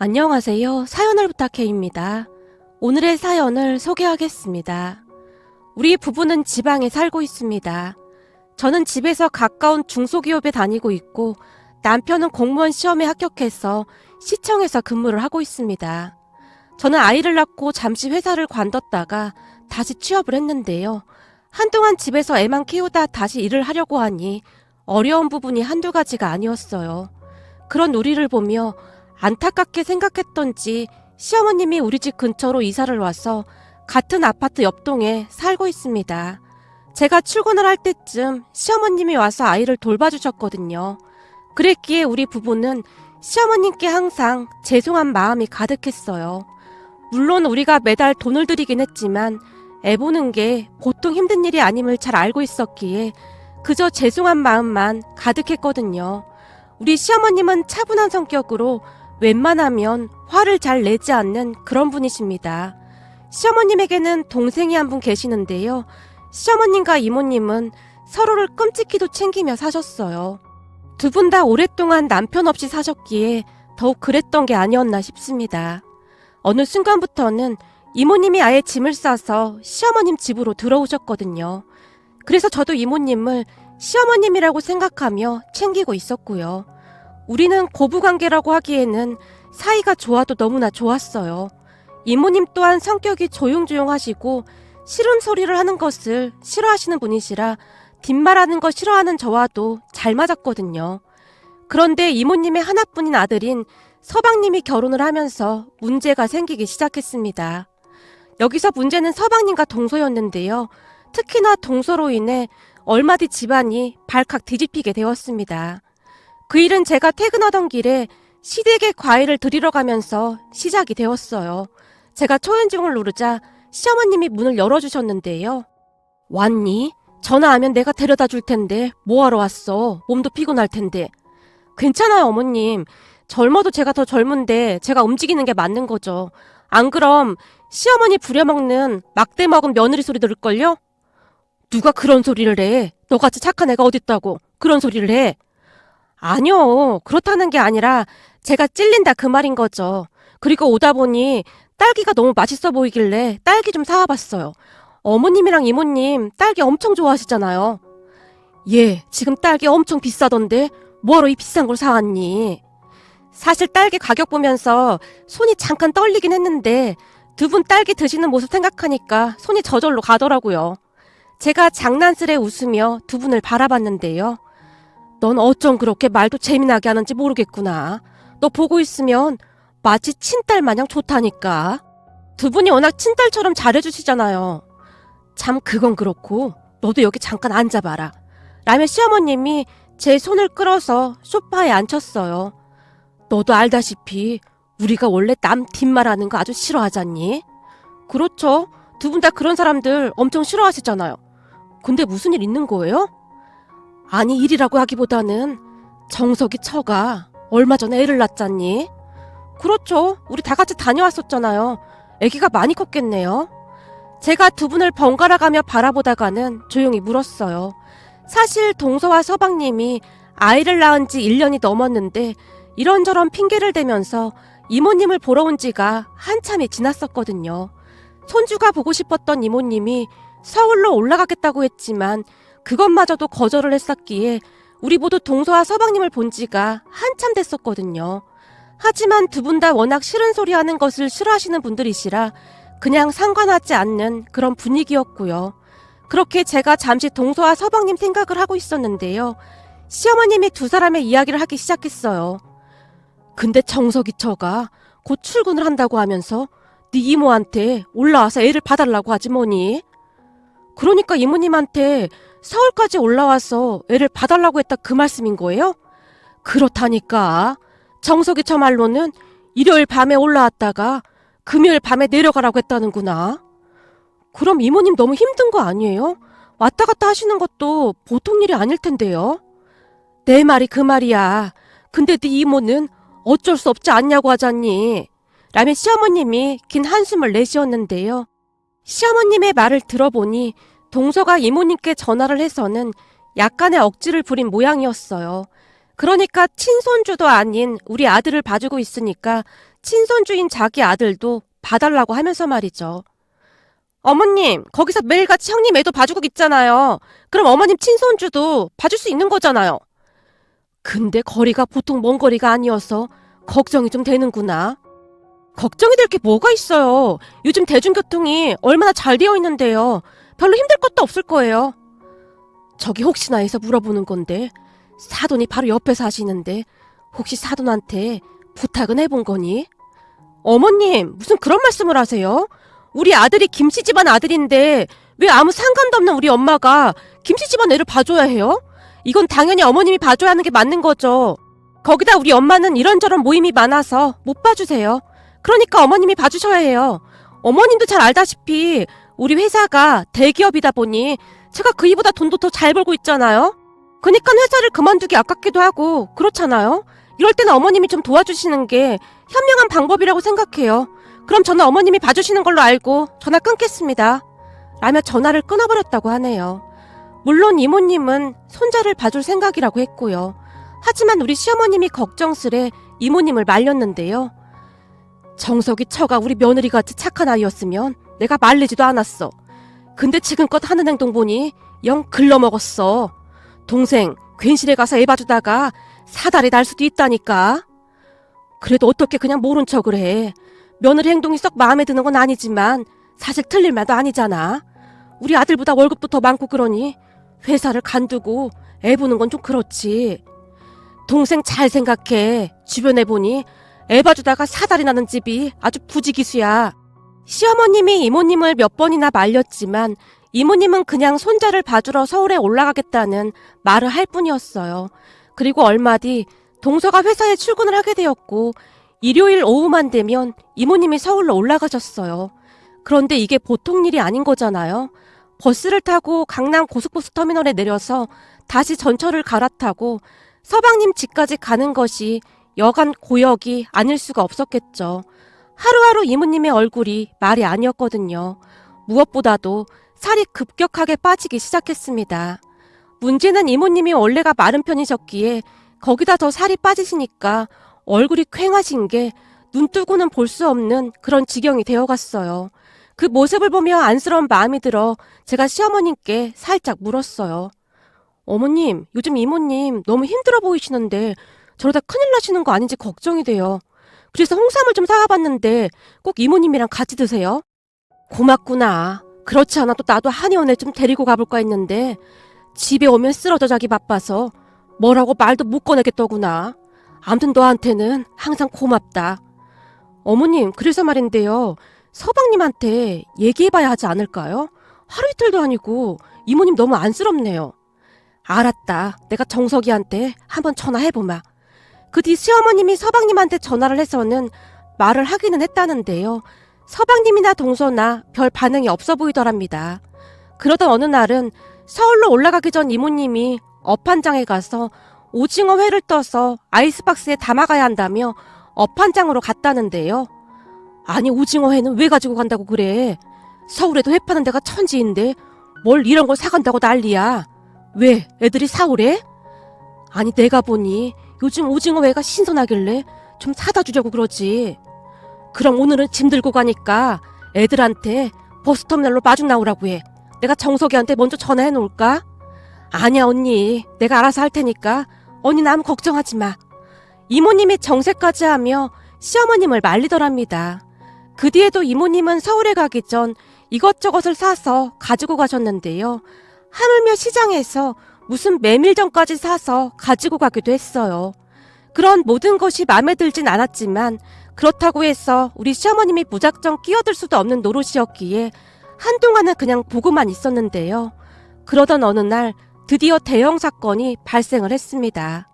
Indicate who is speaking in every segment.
Speaker 1: 안녕하세요. 사연을 부탁해입니다. 오늘의 사연을 소개하겠습니다. 우리 부부는 지방에 살고 있습니다. 저는 집에서 가까운 중소기업에 다니고 있고 남편은 공무원 시험에 합격해서 시청에서 근무를 하고 있습니다. 저는 아이를 낳고 잠시 회사를 관뒀다가 다시 취업을 했는데요. 한동안 집에서 애만 키우다 다시 일을 하려고 하니 어려운 부분이 한두 가지가 아니었어요. 그런 우리를 보며 안타깝게 생각했던지 시어머님이 우리 집 근처로 이사를 와서 같은 아파트 옆동에 살고 있습니다. 제가 출근을 할 때쯤 시어머님이 와서 아이를 돌봐주셨거든요. 그랬기에 우리 부부는 시어머님께 항상 죄송한 마음이 가득했어요. 물론 우리가 매달 돈을 들이긴 했지만 애 보는 게 보통 힘든 일이 아님을 잘 알고 있었기에 그저 죄송한 마음만 가득했거든요. 우리 시어머님은 차분한 성격으로 웬만하면 화를 잘 내지 않는 그런 분이십니다. 시어머님에게는 동생이 한 분 계시는데요. 시어머님과 이모님은 서로를 끔찍히도 챙기며 사셨어요. 두 분 다 오랫동안 남편 없이 사셨기에 더욱 그랬던 게 아니었나 싶습니다. 어느 순간부터는 이모님이 아예 짐을 싸서 시어머님 집으로 들어오셨거든요. 그래서 저도 이모님을 시어머님이라고 생각하며 챙기고 있었고요. 우리는 고부관계라고 하기에는 사이가 좋아도 너무나 좋았어요. 이모님 또한 성격이 조용조용하시고 싫은 소리를 하는 것을 싫어하시는 분이시라 뒷말하는 거 싫어하는 저와도 잘 맞았거든요. 그런데 이모님의 하나뿐인 아들인 서방님이 결혼을 하면서 문제가 생기기 시작했습니다. 여기서 문제는 서방님과 동서였는데요. 특히나 동서로 인해 얼마 뒤 집안이 발칵 뒤집히게 되었습니다. 그 일은 제가 퇴근하던 길에 시댁에 과일을 드리러 가면서 시작이 되었어요. 제가 초인종을 누르자 시어머님이 문을 열어주셨는데요. 왔니? 전화하면 내가 데려다 줄 텐데 뭐하러 왔어? 몸도 피곤할 텐데. 괜찮아요, 어머님. 젊어도 제가 더 젊은데 제가 움직이는 게 맞는 거죠. 안 그럼 시어머니 부려먹는 막대 먹은 며느리 소리 들을걸요? 누가 그런 소리를 해? 너같이 착한 애가 어딨다고 그런 소리를 해? 아니요. 그렇다는 게 아니라 제가 찔린다 그 말인 거죠. 그리고 오다 보니 딸기가 너무 맛있어 보이길래 딸기 좀 사와봤어요. 어머님이랑 이모님 딸기 엄청 좋아하시잖아요. 예, 지금 딸기 엄청 비싸던데 뭐하러 이 비싼 걸 사왔니? 사실 딸기 가격 보면서 손이 잠깐 떨리긴 했는데 두 분 딸기 드시는 모습 생각하니까 손이 저절로 가더라고요. 제가 장난스레 웃으며 두 분을 바라봤는데요. 넌 어쩜 그렇게 말도 재미나게 하는지 모르겠구나. 너 보고 있으면 마치 친딸 마냥 좋다니까. 두 분이 워낙 친딸처럼 잘해주시잖아요. 참 그건 그렇고 너도 여기 잠깐 앉아봐라. 라며 시어머님이 제 손을 끌어서 소파에 앉혔어요. 너도 알다시피 우리가 원래 남 뒷말하는 거 아주 싫어하잖니? 그렇죠. 두 분 다 그런 사람들 엄청 싫어하시잖아요. 근데 무슨 일 있는 거예요? 아니 일이라고 하기보다는 정석이 처가 얼마 전에 애를 낳았잖니? 그렇죠. 우리 다 같이 다녀왔었잖아요. 아기가 많이 컸겠네요. 제가 두 분을 번갈아가며 바라보다가는 조용히 물었어요. 사실 동서와 서방님이 아이를 낳은 지 1년이 넘었는데 이런저런 핑계를 대면서 이모님을 보러 온 지가 한참이 지났었거든요. 손주가 보고 싶었던 이모님이 서울로 올라가겠다고 했지만 그것마저도 거절을 했었기에 우리 모두 동서와 서방님을 본 지가 한참 됐었거든요. 하지만 두 분 다 워낙 싫은 소리 하는 것을 싫어하시는 분들이시라 그냥 상관하지 않는 그런 분위기였고요. 그렇게 제가 잠시 동서와 서방님 생각을 하고 있었는데요. 시어머님이 두 사람의 이야기를 하기 시작했어요. 근데 정석이 처가 곧 출근을 한다고 하면서 네 이모한테 올라와서 애를 봐달라고 하지 뭐니? 그러니까 이모님한테 서울까지 올라와서 애를 봐달라고 했다 그 말씀인 거예요? 그렇다니까. 정석이 처 말로는 일요일 밤에 올라왔다가 금요일 밤에 내려가라고 했다는구나. 그럼 이모님 너무 힘든 거 아니에요? 왔다 갔다 하시는 것도 보통 일이 아닐 텐데요. 내 말이 그 말이야. 근데 네 이모는 어쩔 수 없지 않냐고 하잖니. 라며 시어머님이 긴 한숨을 내쉬었는데요. 시어머님의 말을 들어보니 동서가 이모님께 전화를 해서는 약간의 억지를 부린 모양이었어요. 그러니까 친손주도 아닌 우리 아들을 봐주고 있으니까 친손주인 자기 아들도 봐달라고 하면서 말이죠. 어머님, 거기서 매일같이 형님 애도 봐주고 있잖아요. 그럼 어머님 친손주도 봐줄 수 있는 거잖아요. 근데 거리가 보통 먼 거리가 아니어서 걱정이 좀 되는구나. 걱정이 될 게 뭐가 있어요. 요즘 대중교통이 얼마나 잘 되어 있는데요. 별로 힘들 것도 없을 거예요. 저기 혹시나 해서 물어보는 건데 사돈이 바로 옆에 사시는데 혹시 사돈한테 부탁은 해본 거니? 어머님, 무슨 그런 말씀을 하세요? 우리 아들이 김씨 집안 아들인데 왜 아무 상관도 없는 우리 엄마가 김씨 집안 애를 봐줘야 해요? 이건 당연히 어머님이 봐줘야 하는 게 맞는 거죠. 거기다 우리 엄마는 이런저런 모임이 많아서 못 봐주세요. 그러니까 어머님이 봐주셔야 해요. 어머님도 잘 알다시피 우리 회사가 대기업이다 보니 제가 그이보다 돈도 더 잘 벌고 있잖아요. 그니까 회사를 그만두기 아깝기도 하고 그렇잖아요. 이럴 때는 어머님이 좀 도와주시는 게 현명한 방법이라고 생각해요. 그럼 저는 어머님이 봐주시는 걸로 알고 전화 끊겠습니다. 라며 전화를 끊어버렸다고 하네요. 물론 이모님은 손자를 봐줄 생각이라고 했고요. 하지만 우리 시어머님이 걱정스레 이모님을 말렸는데요. 정석이 처가 우리 며느리같이 착한 아이였으면 내가 말리지도 않았어. 근데 지금껏 하는 행동 보니 영 글러먹었어. 동생 괜시래 가서 애 봐주다가 사달이 날 수도 있다니까. 그래도 어떻게 그냥 모른 척을 해. 며느리 행동이 썩 마음에 드는 건 아니지만 사실 틀릴 말도 아니잖아. 우리 아들보다 월급도 더 많고 그러니 회사를 간두고 애 보는 건 좀 그렇지. 동생 잘 생각해. 주변에 보니 애 봐주다가 사달이 나는 집이 아주 부지기수야. 시어머님이 이모님을 몇 번이나 말렸지만 이모님은 그냥 손자를 봐주러 서울에 올라가겠다는 말을 할 뿐이었어요. 그리고 얼마 뒤 동서가 회사에 출근을 하게 되었고 일요일 오후만 되면 이모님이 서울로 올라가셨어요. 그런데 이게 보통 일이 아닌 거잖아요. 버스를 타고 강남 고속버스 터미널에 내려서 다시 전철을 갈아타고 서방님 집까지 가는 것이 여간 고역이 아닐 수가 없었겠죠. 하루하루 이모님의 얼굴이 말이 아니었거든요. 무엇보다도 살이 급격하게 빠지기 시작했습니다. 문제는 이모님이 원래가 마른 편이셨기에 거기다 더 살이 빠지시니까 얼굴이 퀭하신 게 눈 뜨고는 볼 수 없는 그런 지경이 되어갔어요. 그 모습을 보며 안쓰러운 마음이 들어 제가 시어머님께 살짝 물었어요. 어머님, 요즘 이모님 너무 힘들어 보이시는데 저러다 큰일 나시는 거 아닌지 걱정이 돼요. 그래서 홍삼을 좀 사와봤는데 꼭 이모님이랑 같이 드세요. 고맙구나. 그렇지 않아도 나도 한의원에 좀 데리고 가볼까 했는데 집에 오면 쓰러져 자기 바빠서 뭐라고 말도 못 꺼내겠더구나. 아무튼 너한테는 항상 고맙다. 어머님, 그래서 말인데요. 서방님한테 얘기해봐야 하지 않을까요? 하루 이틀도 아니고 이모님 너무 안쓰럽네요. 알았다. 내가 정석이한테 한번 전화해보마. 그 뒤 시어머님이 서방님한테 전화를 해서는 말을 하기는 했다는데요. 서방님이나 동서나 별 반응이 없어 보이더랍니다. 그러던 어느 날은 서울로 올라가기 전 이모님이 업한장에 가서 오징어 회를 떠서 아이스박스에 담아가야 한다며 업한장으로 갔다는데요. 아니, 오징어 회는 왜 가지고 간다고 그래? 서울에도 회 파는 데가 천지인데 뭘 이런 걸 사간다고 난리야. 왜 애들이 사오래? 아니, 내가 보니 요즘 오징어 회가 신선하길래 좀 사다 주려고 그러지. 그럼 오늘은 짐 들고 가니까 애들한테 버스터미널로 마중 나오라고 해. 내가 정석이한테 먼저 전화해 놓을까? 아니야 언니, 내가 알아서 할 테니까 언니 남 걱정하지 마. 이모님이 정색까지 하며 시어머님을 말리더랍니다. 그 뒤에도 이모님은 서울에 가기 전 이것저것을 사서 가지고 가셨는데요. 하물며 시장에서 무슨 메밀전까지 사서 가지고 가기도 했어요. 그런 모든 것이 마음에 들진 않았지만 그렇다고 해서 우리 시어머님이 무작정 끼어들 수도 없는 노릇이었기에 한동안은 그냥 보고만 있었는데요. 그러던 어느 날 드디어 대형 사건이 발생을 했습니다.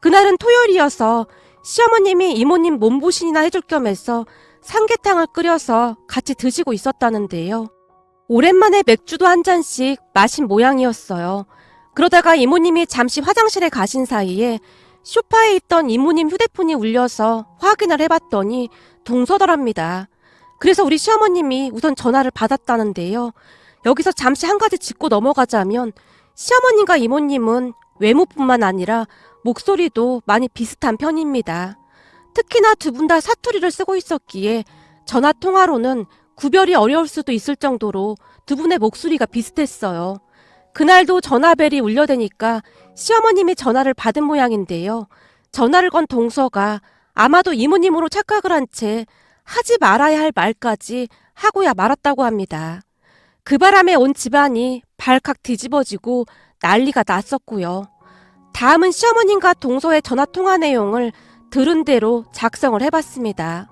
Speaker 1: 그날은 토요일이어서 시어머님이 이모님 몸보신이나 해줄 겸 해서 삼계탕을 끓여서 같이 드시고 있었다는데요. 오랜만에 맥주도 한 잔씩 마신 모양이었어요. 그러다가 이모님이 잠시 화장실에 가신 사이에 소파에 있던 이모님 휴대폰이 울려서 확인을 해봤더니 동서더랍니다. 그래서 우리 시어머님이 우선 전화를 받았다는데요. 여기서 잠시 한 가지 짚고 넘어가자면 시어머님과 이모님은 외모뿐만 아니라 목소리도 많이 비슷한 편입니다. 특히나 두 분 다 사투리를 쓰고 있었기에 전화 통화로는 구별이 어려울 수도 있을 정도로 두 분의 목소리가 비슷했어요. 그날도 전화벨이 울려대니까 시어머님이 전화를 받은 모양인데요. 전화를 건 동서가 아마도 이모님으로 착각을 한 채 하지 말아야 할 말까지 하고야 말았다고 합니다. 그 바람에 온 집안이 발칵 뒤집어지고 난리가 났었고요. 다음은 시어머님과 동서의 전화통화 내용을 들은 대로 작성을 해봤습니다.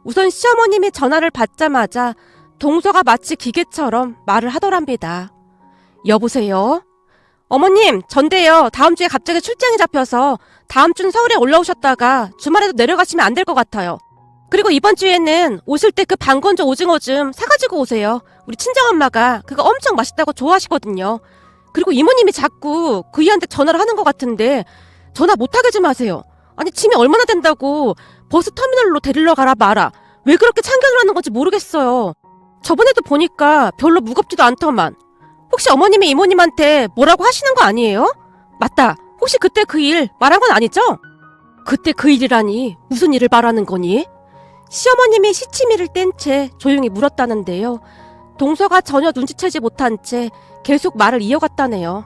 Speaker 1: 우선 시어머님이 전화를 받자마자 동서가 마치 기계처럼 말을 하더랍니다. 여보세요? 어머님, 전데요. 다음 주에 갑자기 출장이 잡혀서 다음 주는 서울에 올라오셨다가 주말에도 내려가시면 안 될 것 같아요. 그리고 이번 주에는 오실 때 그 방건조 오징어 좀 사가지고 오세요. 우리 친정엄마가 그거 엄청 맛있다고 좋아하시거든요. 그리고 이모님이 자꾸 그이한테 전화를 하는 것 같은데 전화 못하게 좀 하세요. 아니 짐이 얼마나 된다고 버스 터미널로 데리러 가라 마라. 왜 그렇게 참견을 하는 건지 모르겠어요. 저번에도 보니까 별로 무겁지도 않더만. 혹시 어머님이 이모님한테 뭐라고 하시는 거 아니에요? 맞다. 혹시 그때 그 일 말한 건 아니죠? 그때 그 일이라니 무슨 일을 말하는 거니? 시어머님이 시치미를 뗀 채 조용히 물었다는데요. 동서가 전혀 눈치채지 못한 채 계속 말을 이어갔다네요.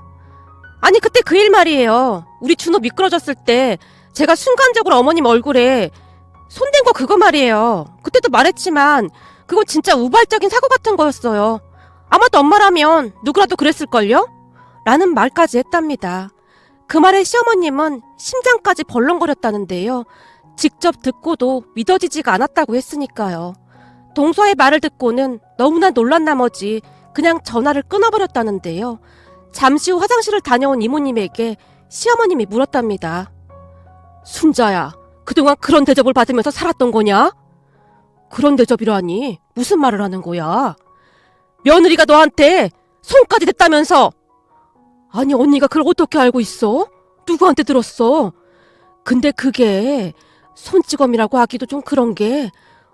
Speaker 1: 아니 그때 그 일 말이에요. 우리 준호 미끄러졌을 때 제가 순간적으로 어머님 얼굴에 손댄 거 그거 말이에요. 그때도 말했지만 그건 진짜 우발적인 사고 같은 거였어요. 아마도 엄마라면 누구라도 그랬을걸요? 라는 말까지 했답니다. 그 말에 시어머님은 심장까지 벌렁거렸다는데요. 직접 듣고도 믿어지지가 않았다고 했으니까요. 동서의 말을 듣고는 너무나 놀란 나머지 그냥 전화를 끊어버렸다는데요. 잠시 후 화장실을 다녀온 이모님에게 시어머님이 물었답니다. 순자야, 그동안 그런 대접을 받으면서 살았던 거냐? 그런 대접이라니 무슨 말을 하는 거야? 며느리가 너한테 손까지 댔다면서. 아니 언니가 그걸 어떻게 알고 있어? 누구한테 들었어? 근데 그게 손찌검이라고 하기도 좀 그런 게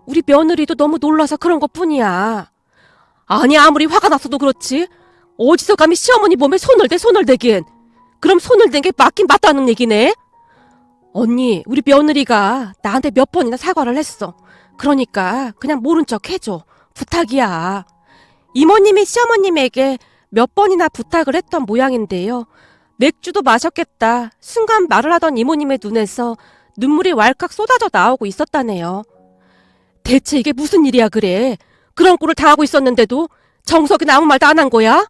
Speaker 1: 우리 며느리도 너무 놀라서 그런 것뿐이야. 아니 아무리 화가 났어도 그렇지 어디서 감히 시어머니 몸에 손을 대기엔. 그럼 손을 댄 게 맞긴 맞다는 얘기네. 언니 우리 며느리가 나한테 몇 번이나 사과를 했어. 그러니까 그냥 모른 척 해줘. 부탁이야. 이모님이 시어머님에게 몇 번이나 부탁을 했던 모양인데요. 맥주도 마셨겠다 순간 말을 하던 이모님의 눈에서 눈물이 왈칵 쏟아져 나오고 있었다네요. 대체 이게 무슨 일이야 그래? 그런 꼴을 당하고 있었는데도 정석이는 아무 말도 안 한 거야?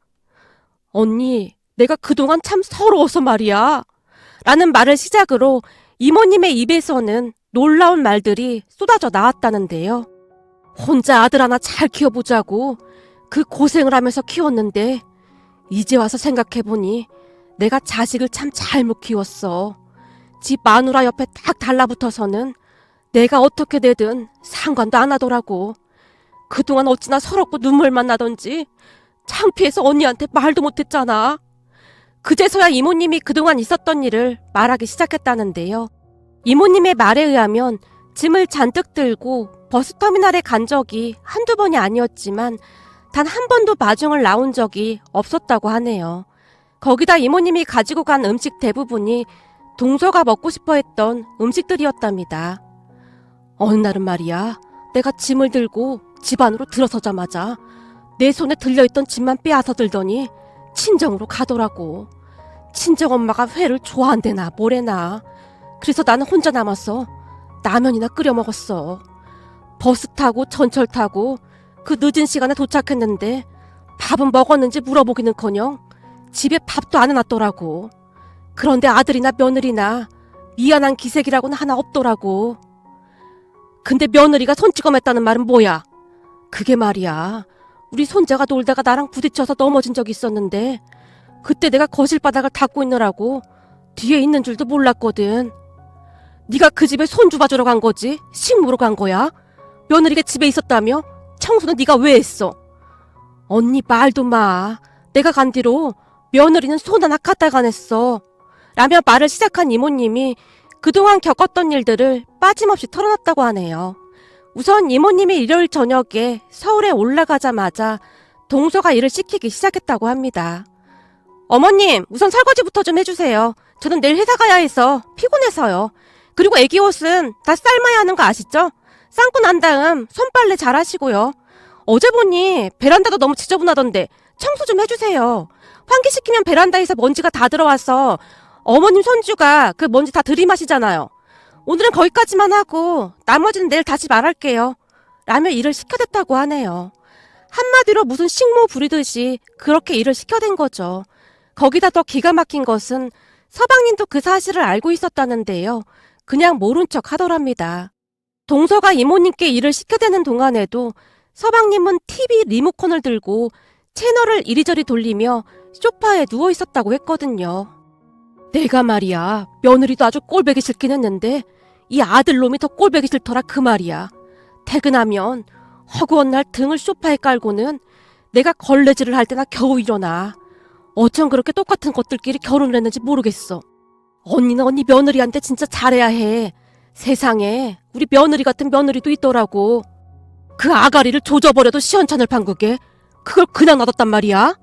Speaker 1: 언니, 내가 그동안 참 서러워서 말이야. 라는 말을 시작으로 이모님의 입에서는 놀라운 말들이 쏟아져 나왔다는데요. 혼자 아들 하나 잘 키워보자고 그 고생을 하면서 키웠는데 이제 와서 생각해보니 내가 자식을 참 잘못 키웠어. 집 마누라 옆에 딱 달라붙어서는 내가 어떻게 되든 상관도 안 하더라고. 그동안 어찌나 서럽고 눈물만 나던지 창피해서 언니한테 말도 못했잖아. 그제서야 이모님이 그동안 있었던 일을 말하기 시작했다는데요. 이모님의 말에 의하면 짐을 잔뜩 들고 버스터미널에 간 적이 한두 번이 아니었지만 단 한 번도 마중을 나온 적이 없었다고 하네요. 거기다 이모님이 가지고 간 음식 대부분이 동서가 먹고 싶어 했던 음식들이었답니다. 어느 날은 말이야, 내가 짐을 들고 집 안으로 들어서자마자 내 손에 들려있던 짐만 빼앗아 들더니 친정으로 가더라고. 친정엄마가 회를 좋아한대나 뭐래나. 그래서 나는 혼자 남아서 라면이나 끓여 먹었어. 버스 타고 전철 타고 그 늦은 시간에 도착했는데 밥은 먹었는지 물어보기는커녕 집에 밥도 안 해놨더라고. 그런데 아들이나 며느리나 미안한 기색이라고는 하나 없더라고. 근데 며느리가 손찌검했다는 말은 뭐야? 그게 말이야, 우리 손자가 놀다가 나랑 부딪혀서 넘어진 적이 있었는데 그때 내가 거실 바닥을 닦고 있느라고 뒤에 있는 줄도 몰랐거든. 네가 그 집에 손주 봐주러 간 거지? 식모로 간 거야? 며느리가 집에 있었다며? 청소는 네가 왜 했어? 언니 말도 마. 내가 간 뒤로 며느리는 손 하나 까딱 안 했어. 라며 말을 시작한 이모님이 그동안 겪었던 일들을 빠짐없이 털어놨다고 하네요. 우선 이모님이 일요일 저녁에 서울에 올라가자마자 동서가 일을 시키기 시작했다고 합니다. 어머님, 우선 설거지부터 좀 해주세요. 저는 내일 회사 가야 해서 피곤해서요. 그리고 애기 옷은 다 삶아야 하는 거 아시죠? 삶고 난 다음 손빨래 잘 하시고요. 어제 보니 베란다도 너무 지저분하던데 청소 좀 해주세요. 환기시키면 베란다에서 먼지가 다 들어와서 어머님 손주가 그 먼지 다 들이마시잖아요. 오늘은 거기까지만 하고 나머지는 내일 다시 말할게요. 라며 일을 시켜댔다고 하네요. 한마디로 무슨 식모 부리듯이 그렇게 일을 시켜댄 거죠. 거기다 더 기가 막힌 것은 서방님도 그 사실을 알고 있었다는데요. 그냥 모른 척 하더랍니다. 동서가 이모님께 일을 시켜대는 동안에도 서방님은 TV 리모컨을 들고 채널을 이리저리 돌리며 소파에 누워 있었다고 했거든요. 내가 말이야, 며느리도 아주 꼴보기 싫긴 했는데 이 아들놈이 더 꼴보기 싫더라 그 말이야. 퇴근하면 허구한 날 등을 소파에 깔고는 내가 걸레질을 할 때나 겨우 일어나. 어쩜 그렇게 똑같은 것들끼리 결혼을 했는지 모르겠어. 언니는 언니 며느리한테 진짜 잘해야 해. 세상에 우리 며느리 같은 며느리도 있더라고. 그 아가리를 조져버려도 시원찮을 판국에 그걸 그냥 놔뒀단 말이야.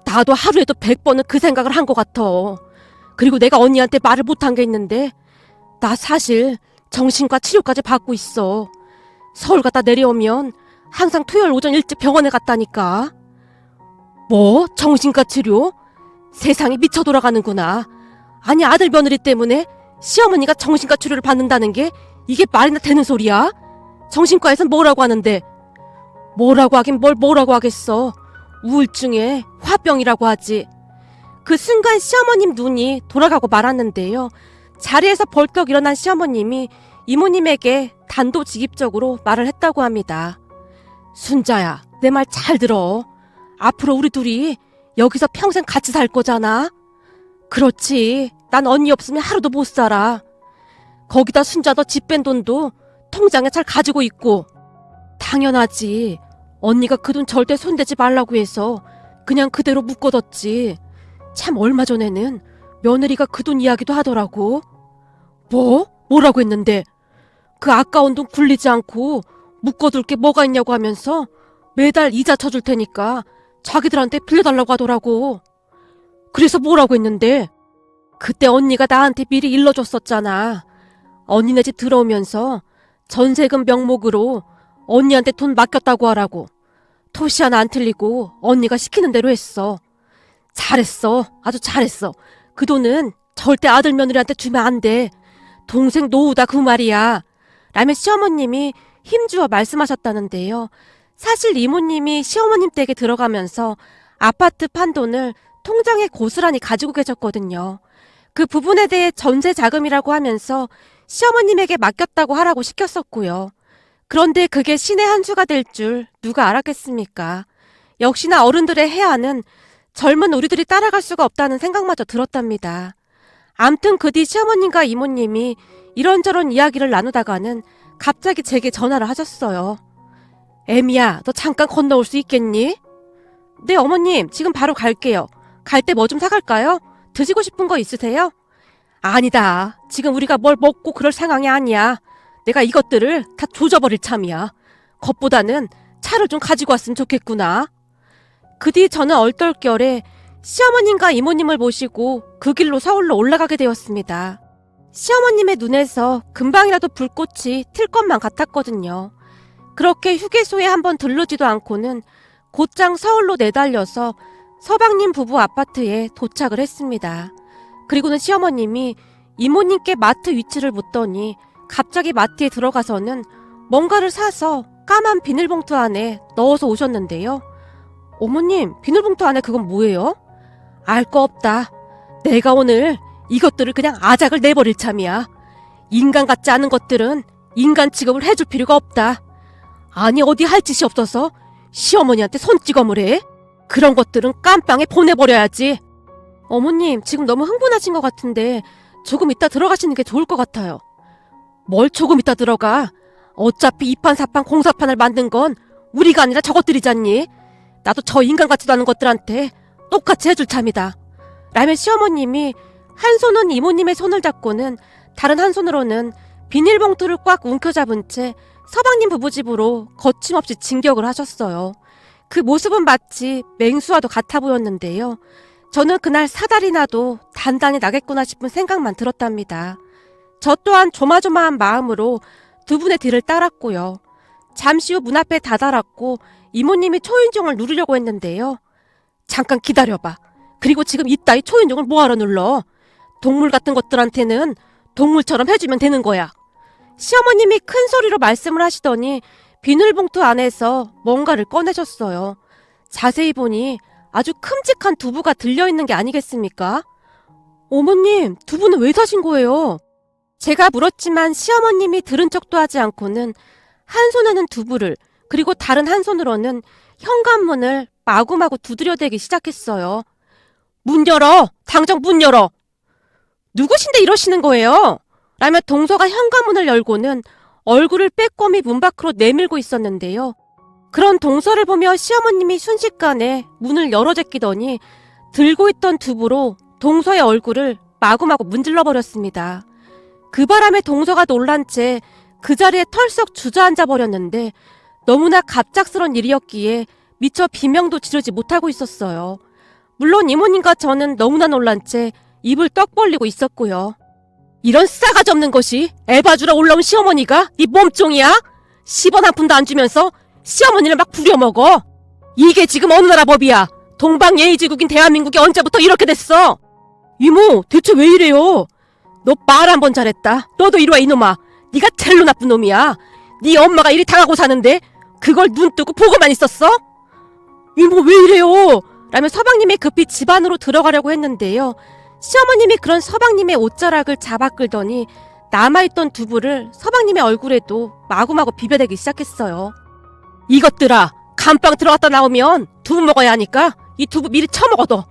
Speaker 1: 나도 하루에도 100번은 그 생각을 한 것 같아. 그리고 내가 언니한테 말을 못한 게 있는데 나 사실 정신과 치료까지 받고 있어. 서울 갔다 내려오면 항상 토요일 오전 일찍 병원에 갔다니까. 뭐? 정신과 치료? 세상이 미쳐 돌아가는구나. 아니 아들 며느리 때문에 시어머니가 정신과 치료를 받는다는 게 이게 말이나 되는 소리야? 정신과에선 뭐라고 하는데? 뭐라고 하긴 뭐라고 하겠어. 우울증에 화병이라고 하지. 그 순간 시어머님 눈이 돌아가고 말았는데요. 자리에서 벌떡 일어난 시어머님이 이모님에게 단도직입적으로 말을 했다고 합니다. 순자야, 내 말 잘 들어. 앞으로 우리 둘이 여기서 평생 같이 살 거잖아. 그렇지. 난 언니 없으면 하루도 못 살아. 거기다 순자 너 집 뺀 돈도 통장에 잘 가지고 있고. 당연하지. 언니가 그 돈 절대 손대지 말라고 해서 그냥 그대로 묶어뒀지. 참 얼마 전에는 며느리가 그 돈 이야기도 하더라고. 뭐? 뭐라고 했는데? 그 아까운 돈 굴리지 않고 묶어둘 게 뭐가 있냐고 하면서 매달 이자 쳐줄 테니까 자기들한테 빌려달라고 하더라고. 그래서 뭐라고 했는데? 그때 언니가 나한테 미리 일러줬었잖아. 언니네 집 들어오면서 전세금 명목으로 언니한테 돈 맡겼다고 하라고. 토시 하나 안 틀리고 언니가 시키는 대로 했어. 잘했어. 아주 잘했어. 그 돈은 절대 아들 며느리한테 주면 안 돼. 동생 노후다 그 말이야. 라며 시어머님이 힘주어 말씀하셨다는데요. 사실 이모님이 시어머님 댁에 들어가면서 아파트 판돈을 통장에 고스란히 가지고 계셨거든요. 그 부분에 대해 전세 자금이라고 하면서 시어머님에게 맡겼다고 하라고 시켰었고요. 그런데 그게 신의 한 수가 될 줄 누가 알았겠습니까? 역시나 어른들의 해안은 젊은 우리들이 따라갈 수가 없다는 생각마저 들었답니다. 암튼 그 뒤 시어머님과 이모님이 이런저런 이야기를 나누다가는 갑자기 제게 전화를 하셨어요. 애미야, 너 잠깐 건너올 수 있겠니? 네, 어머님, 지금 바로 갈게요. 갈 때 뭐 좀 사갈까요? 드시고 싶은 거 있으세요? 아니다. 지금 우리가 뭘 먹고 그럴 상황이 아니야. 내가 이것들을 다 조져버릴 참이야. 것보다는 차를 좀 가지고 왔으면 좋겠구나. 그 뒤 저는 얼떨결에 시어머님과 이모님을 모시고 그 길로 서울로 올라가게 되었습니다. 시어머님의 눈에서 금방이라도 불꽃이 튈 것만 같았거든요. 그렇게 휴게소에 한번 들르지도 않고는 곧장 서울로 내달려서 서방님 부부 아파트에 도착을 했습니다. 그리고는 시어머님이 이모님께 마트 위치를 묻더니 갑자기 마트에 들어가서는 뭔가를 사서 까만 비닐봉투 안에 넣어서 오셨는데요. 어머님, 비닐봉투 안에 그건 뭐예요? 알 거 없다. 내가 오늘 이것들을 그냥 아작을 내버릴 참이야. 인간 같지 않은 것들은 인간 취급을 해줄 필요가 없다. 아니 어디 할 짓이 없어서 시어머니한테 손찌검을 해? 그런 것들은 깜빵에 보내버려야지. 어머님, 지금 너무 흥분하신 것 같은데 조금 이따 들어가시는 게 좋을 것 같아요. 뭘 조금 이따 들어가? 어차피 이판사판 공사판을 만든 건 우리가 아니라 저것들이잖니. 나도 저 인간 같지도 않은 것들한테 똑같이 해줄 참이다. 라며 시어머님이 한 손은 이모님의 손을 잡고는 다른 한 손으로는 비닐봉투를 꽉 움켜잡은 채 서방님 부부집으로 거침없이 진격을 하셨어요. 그 모습은 마치 맹수와도 같아 보였는데요. 저는 그날 사달이 나도 단단히 나겠구나 싶은 생각만 들었답니다. 저 또한 조마조마한 마음으로 두 분의 뒤를 따랐고요. 잠시 후 문 앞에 다다랐고 이모님이 초인종을 누르려고 했는데요. 잠깐 기다려봐. 그리고 지금 이따위 초인종을 뭐하러 눌러? 동물 같은 것들한테는 동물처럼 해주면 되는 거야. 시어머님이 큰 소리로 말씀을 하시더니 비닐봉투 안에서 뭔가를 꺼내셨어요. 자세히 보니 아주 큼직한 두부가 들려있는 게 아니겠습니까? 어머님, 두부는 왜 사신 거예요? 제가 물었지만 시어머님이 들은 척도 하지 않고는 한 손에는 두부를 그리고 다른 한 손으로는 현관문을 마구마구 두드려대기 시작했어요. 문 열어! 당장 문 열어! 누구신데 이러시는 거예요? 라며 동서가 현관문을 열고는 얼굴을 빼꼼히 문 밖으로 내밀고 있었는데요. 그런 동서를 보며 시어머님이 순식간에 문을 열어 제끼더니 들고 있던 두부로 동서의 얼굴을 마구마구 문질러 버렸습니다. 그 바람에 동서가 놀란 채 그 자리에 털썩 주저앉아 버렸는데 너무나 갑작스런 일이었기에 미처 비명도 지르지 못하고 있었어요. 물론 이모님과 저는 너무나 놀란 채 입을 떡 벌리고 있었고요. 이런 싸가지 없는 것이 에바주러 올라온 시어머니가 네 몸종이야? 10원 한 푼도 안 주면서 시어머니를 막 부려먹어. 이게 지금 어느 나라 법이야? 동방예의지국인 대한민국이 언제부터 이렇게 됐어? 이모, 대체 왜 이래요? 너 말 한 번 잘했다. 너도 이리 와 이놈아. 네가 젤로 나쁜 놈이야. 네 엄마가 이리 당하고 사는데 그걸 눈 뜨고 보고만 있었어? 이모 왜 이래요? 라며 서방님이 급히 집 안으로 들어가려고 했는데요. 시어머님이 그런 서방님의 옷자락을 잡아 끌더니 남아있던 두부를 서방님의 얼굴에도 마구마구 비벼대기 시작했어요. 이것들아, 감방 들어갔다 나오면 두부 먹어야 하니까 이 두부 미리 처먹어둬.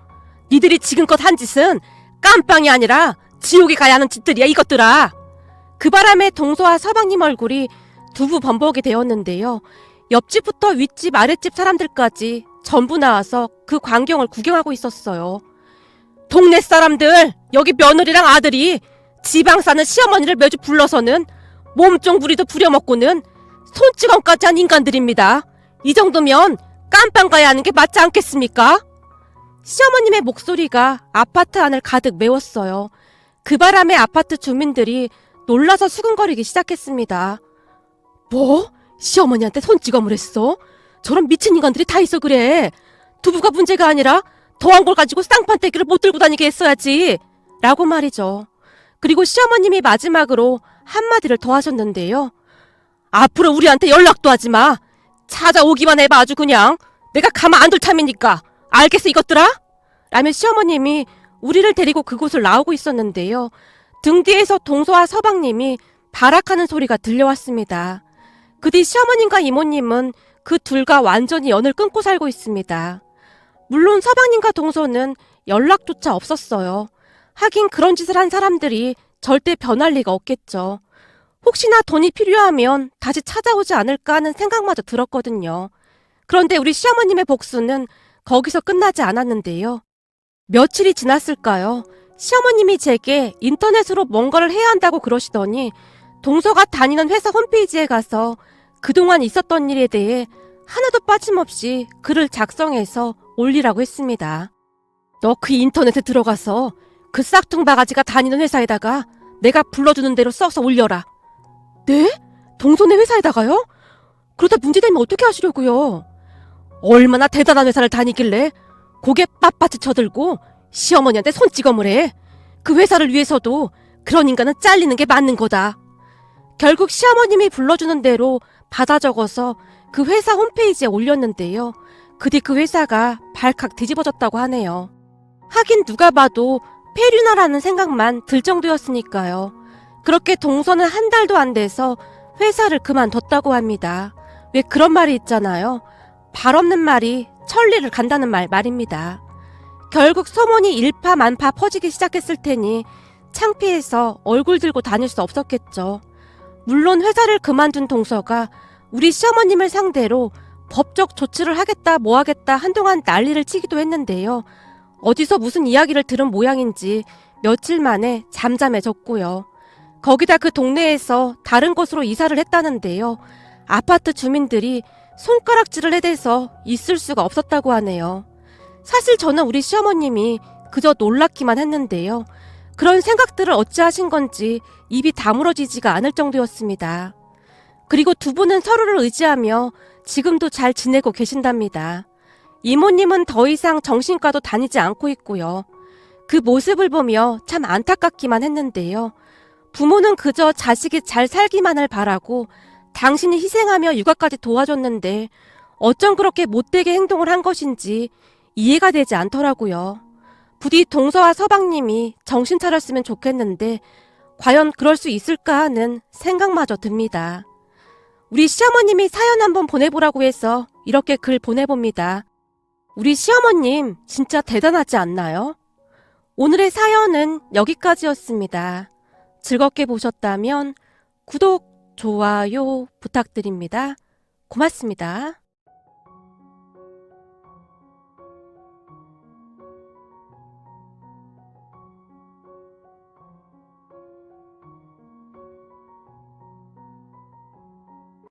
Speaker 1: 니들이 지금껏 한 짓은 깜빵이 아니라 지옥에 가야 하는 짓들이야 이것들아. 그 바람에 동서와 서방님 얼굴이 두부 범벅이 되었는데요. 옆집부터 윗집 아랫집 사람들까지 전부 나와서 그 광경을 구경하고 있었어요. 동네 사람들, 여기 며느리랑 아들이 지방 사는 시어머니를 매주 불러서는 몸종 부리도 부려먹고는 손찌검까지 한 인간들입니다. 이 정도면 깜빵 가야 하는 게 맞지 않겠습니까? 시어머님의 목소리가 아파트 안을 가득 메웠어요. 그 바람에 아파트 주민들이 놀라서 수근거리기 시작했습니다. 뭐? 시어머니한테 손찌검을 했어? 저런 미친 인간들이 다 있어 그래. 두부가 문제가 아니라 더한 걸 가지고 쌍판떼기를 못 들고 다니게 했어야지. 라고 말이죠. 그리고 시어머님이 마지막으로 한마디를 더 하셨는데요. 앞으로 우리한테 연락도 하지 마. 찾아오기만 해봐 아주 그냥. 내가 가만 안 둘 참이니까. 알겠어 이것들아? 라며 시어머님이 우리를 데리고 그곳을 나오고 있었는데요. 등 뒤에서 동서와 서방님이 발악하는 소리가 들려왔습니다. 그 뒤 시어머님과 이모님은 그 둘과 완전히 연을 끊고 살고 있습니다. 물론 서방님과 동서는 연락조차 없었어요. 하긴 그런 짓을 한 사람들이 절대 변할 리가 없겠죠. 혹시나 돈이 필요하면 다시 찾아오지 않을까 하는 생각마저 들었거든요. 그런데 우리 시어머님의 복수는 거기서 끝나지 않았는데요. 며칠이 지났을까요? 시어머님이 제게 인터넷으로 뭔가를 해야 한다고 그러시더니 동서가 다니는 회사 홈페이지에 가서 그동안 있었던 일에 대해 하나도 빠짐없이 글을 작성해서 올리라고 했습니다. 너 그 인터넷에 들어가서 그 싹퉁바가지가 다니는 회사에다가 내가 불러주는 대로 써서 올려라. 네? 동서네 회사에다가요? 그러다 문제되면 어떻게 하시려고요? 얼마나 대단한 회사를 다니길래 고개 빳빳이 쳐들고 시어머니한테 손찌검을 해. 그 회사를 위해서도 그런 인간은 잘리는 게 맞는 거다. 결국 시어머님이 불러주는 대로 받아 적어서 그 회사 홈페이지에 올렸는데요. 그 뒤 그 회사가 발칵 뒤집어졌다고 하네요. 하긴 누가 봐도 폐륜하라는 생각만 들 정도였으니까요. 그렇게 동서는 한 달도 안 돼서 회사를 그만뒀다고 합니다. 왜 그런 말이 있잖아요. 발 없는 말이 천리를 간다는 말입니다. 결국 소문이 일파만파 퍼지기 시작했을 테니 창피해서 얼굴 들고 다닐 수 없었겠죠. 물론 회사를 그만둔 동서가 우리 시어머님을 상대로 법적 조치를 하겠다 뭐 하겠다 한동안 난리를 치기도 했는데요. 어디서 무슨 이야기를 들은 모양인지 며칠 만에 잠잠해졌고요. 거기다 그 동네에서 다른 곳으로 이사를 했다는데요. 아파트 주민들이 손가락질을 해대서 있을 수가 없었다고 하네요. 사실 저는 우리 시어머님이 그저 놀랍기만 했는데요. 그런 생각들을 어찌하신 건지 입이 다물어지지가 않을 정도였습니다. 그리고 두 분은 서로를 의지하며 지금도 잘 지내고 계신답니다. 이모님은 더 이상 정신과도 다니지 않고 있고요. 그 모습을 보며 참 안타깝기만 했는데요. 부모는 그저 자식이 잘 살기만을 바라고 당신이 희생하며 육아까지 도와줬는데 어쩜 그렇게 못되게 행동을 한 것인지 이해가 되지 않더라고요. 부디 동서와 서방님이 정신 차렸으면 좋겠는데 과연 그럴 수 있을까 하는 생각마저 듭니다. 우리 시어머님이 사연 한번 보내보라고 해서 이렇게 글 보내봅니다. 우리 시어머님 진짜 대단하지 않나요? 오늘의 사연은 여기까지였습니다. 즐겁게 보셨다면 구독, 좋아요 부탁드립니다. 고맙습니다.